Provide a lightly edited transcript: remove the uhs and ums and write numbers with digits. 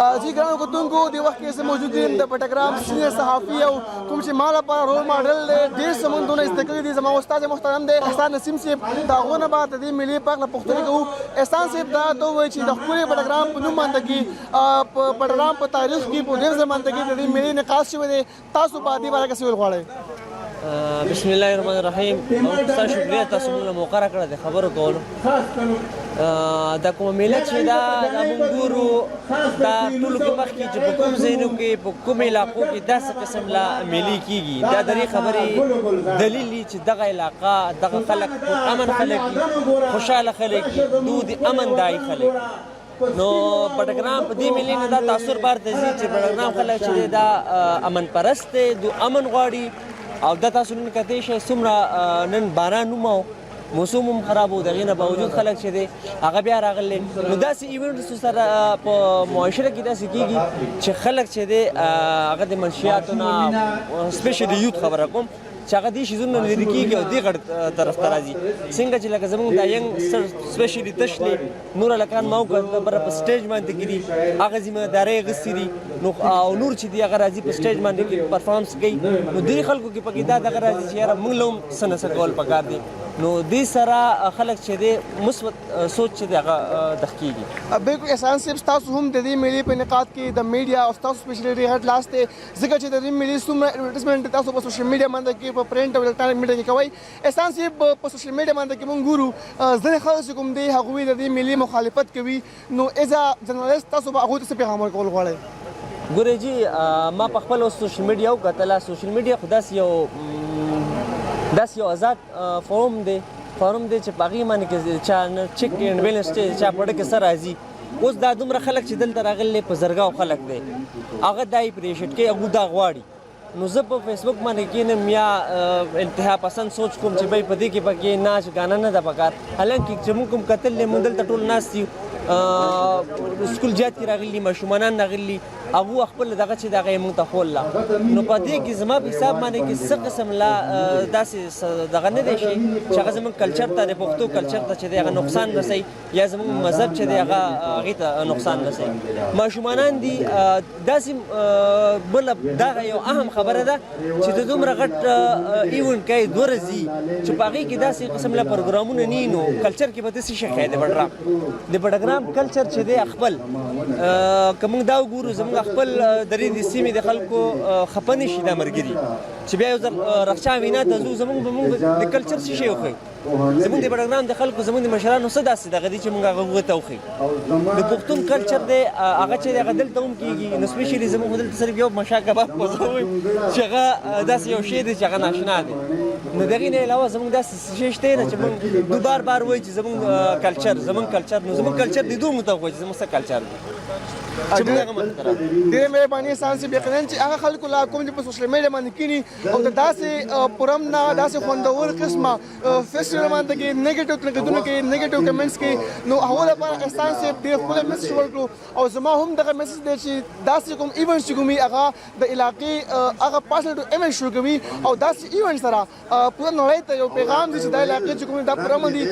जी ګرانو کتونکو د وخت کې زه موجود یم د پټګرام سینیر صحافي او کوم چې ما لپاره رول ماډل دی ډېر سمندونه زده کړي دي زما استاد محترم دی احسان نسیم صاحب د هغو نه بعد د دې ملي پارک نه پوښتنې کوو احسان صاحب دا ته ووایي چې د ښکلي پټګرام په نوم باندې کې په پټګرام په تاریخ کې په ډېر ځای باندې کې د دې ملي انعکاس شوی دی تاسو په دې باره کې څه ویل غواړئ بسم الله الرحمن الرحیم تاسو شکریه تاسو موږ موقع راکړه د خبرو کولو دا کومه میله چې دا موږ ګورو دا ټولو کې مخکې چې په کوم ځایونو کې په کوم علاقو کې داسې قسم لا میلې کېږي دا د دې خبرې دلیل دی چې دغه علاقه دغه خلک امن خلک دي خوشحاله خلک دي دوی د امن دای خلک نو پټګرام په دې میلې نه دا تاثر بار دی چې پټګرام خلک چې دا امن پرست دي دوی امن غواړي او دا تاسو نن کتئ شئ څومره نن باران ومو موسم هم خراب و د هغې نه باوجود خلک چې دی هغه بیا راغلی نو داسې ایونټس سره په معاشره کې داسې کېږي چې خلک چې دی هغه د منشیاتو نه سپیشلی یوت خبره کوم چې هغه دې شیزونو نه لرې کېږي او دې غټ طرف ته راځي څنګه چې لکه زموږ دا ینګ سپیشلی تش دی نور هلکان ما وکړه بره په سټیج باندې کې دي هغه ذمهدارۍ اخیستې دي نو او نور چې دي هغه راځي په سټیج باندې کې پرفارمنس کوي نو دې خلکو کې پکې دا دغه راځي چې یاره موږ له هم څه نه څه کول پکار دي نو دې سره خلک چې دی مثبت سوچ چې دی هغه دخ کېږي بالکل احسان صاحب ستاسو هم د دې میلې په انعقاد کې د میډیا او ستاسو سپیشلی هیډ لاس دی ځکه چې د دې میلې څومره ایډورټایزمنټ تاسو په سوشل میډیا باندې کې په پرنټ او الکترونیک میډیا کې کوئ احسان صاحب په سوشل میډیا باندې کې موږ ګورو ځینې خلک چې کوم دی هغوی د دې میلې مخالفت کوي نو ایز ا جرنالست تاسو به هغوی ته څه پیغام ورکول غواړئ ګورئ جی ما په خپل سوشل میډیا وکتله سوشل میډیا خو داسې یو آزاد فورم دی چې په هغې باندې کې چا نه چیک اینډ بیلنس چا په ډه کې څه راځي اوس دا دومره خلک چې دلته راغلي په زرګاو خلک دی هغه دا اپریشیټ کوي هغوی دا غواړي نو زه په فیسبوک باندې کښېنم یا انتها پسند سوچ کوم چې بھائی په دې کې پکې ناچ ګانا نه ده پکار حالانکه چې موږ کوم کتل دی موږ دلته ټول ناست یو سکول جات کې راغلي ماشومانان راغلي هغو خپل دغه چې دغه یې موږ ته ښول نو په دې کې زما په حساب باندې کې څه قسم لا داسې دغه نه دی شي چې هغه زموږ کلچر ته د پښتو کلچر ته چې دی هغه نقصان رسوي یا زموږ مذهب چې دی هغه هغې ته نقصان رسوي ماشومانان دي داسې بله دغه یو اهم خبره ده چې د دومره غټ ایونټ کوي 2 ورځې چې په هغې کې داسې قسم له پروګرامونه نه نو کلچر کې به داسې شی ښایي د پټګرام کلچر چې دی خپل که موږ دا وګورو زموږ خپل د دې سیمې د خلکو خفه نه شي دا ملګري چې بیا یو ځل رخچا وینا ته ځو زموږ د کلچر څه شی وښیي زموږ د پټګرام د خلکو زموږ د مشرانو څه داسې دغه دي چې موږ هغه ته وښیي د پښتون کلچر دی هغه چې هغه دلته هم کېږي نو سپیشلي زموږ دلته صرف یو مشا کباب پخوي چې هغه داسې یو شی دی چې هغه ناشنا دی نو د هغې نه علاوه زموږ داسې شی شته نه چې موږ دوی بار بار وایي چې زموږ کلچر نو زموږ کلچر د دوی مطابق وایي چې زموږ څه کلچر دی ډېرې مهرباني احسان صاحب یقینا چې هغه خلکو لا کوم چې په سوشل میډیا باندې کینی او د داسې پرم نه داسې خوندور قسمه فیسټیول باندې کې نیگیټیو تنقیدونه کوي نیگیټیو کمنټس کوي نو هغو لپاره احسان صاحب ډېر ښکلی میسج ورکړو او زما هم دغه میسج دی چې داسې کوم ایونټس چې کوم وي هغه د علاقې هغه پارسنل ټو ایونټ شروع کوي او داسې ایونټ سره پوره نړۍ ته یو پیغام دی چې دا علاقې چې کوم دا پرم دي